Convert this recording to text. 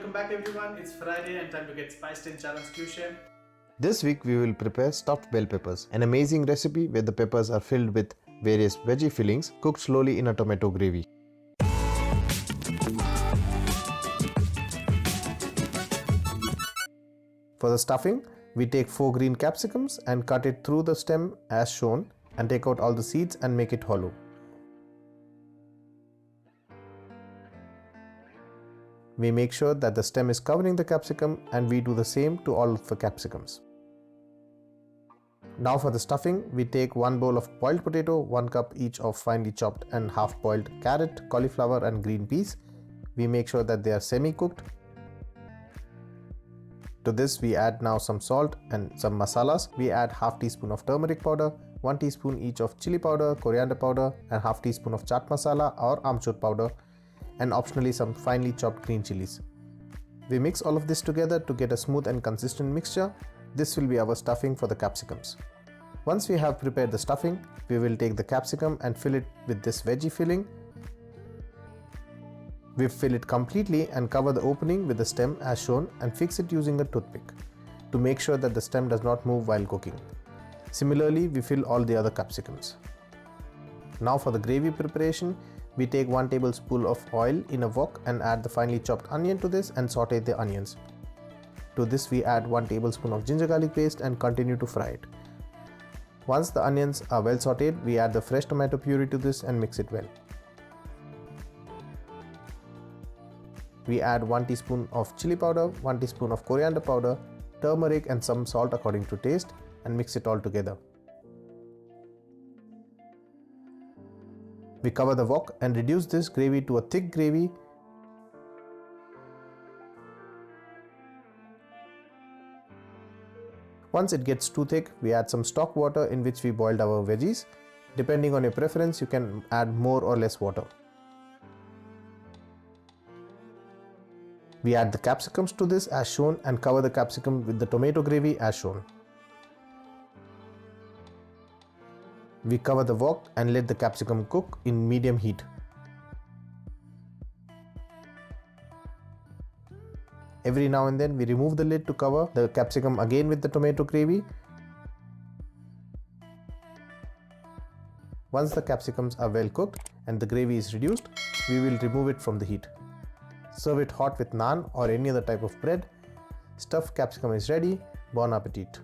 welcome back everyone. It's Friday and time to get spiced in Charan's Küche. This week we will prepare stuffed bell peppers, an amazing recipe where the peppers are filled with various veggie fillings cooked slowly in a tomato gravy. For the stuffing, we take 4 green capsicums and cut it through the stem as shown and take out all the seeds and make it hollow. We make sure that the stem is covering the capsicum and we do the same to all of the capsicums. Now for the stuffing, we take 1 bowl of boiled potato, 1 cup each of finely chopped and half boiled carrot, cauliflower and green peas. We make sure that they are semi-cooked. To this we add now some salt and some masalas. We add half teaspoon of turmeric powder, 1 teaspoon each of chili powder, coriander powder and half teaspoon of chaat masala or amchur powder, and optionally some finely chopped green chilies. We mix all of this together to get a smooth and consistent mixture. This will be our stuffing for the capsicums. Once we have prepared the stuffing, we will take the capsicum and fill it with this veggie filling. We fill it completely and cover the opening with the stem as shown and fix it using a toothpick to make sure that the stem does not move while cooking. Similarly, we fill all the other capsicums. Now for the gravy preparation, we take 1 tablespoon of oil in a wok and add the finely chopped onion to this and saute the onions. To this we add 1 tablespoon of ginger garlic paste and continue to fry it. Once the onions are well sauteed, we add the fresh tomato puree to this and mix it well. We add 1 teaspoon of chili powder, 1 teaspoon of coriander powder, turmeric and some salt according to taste and mix it all together. We cover the wok and reduce this gravy to a thick gravy. Once it gets too thick, we add some stock water in which we boiled our veggies. Depending on your preference, you can add more or less water. We add the capsicums to this as shown and cover the capsicum with the tomato gravy as shown. We cover the wok and let the capsicum cook in medium heat. Every now and then we remove the lid to cover the capsicum again with the tomato gravy. Once the capsicums are well cooked and the gravy is reduced, we will remove it from the heat. Serve it hot with naan or any other type of bread. Stuffed capsicum is ready. Bon appetit!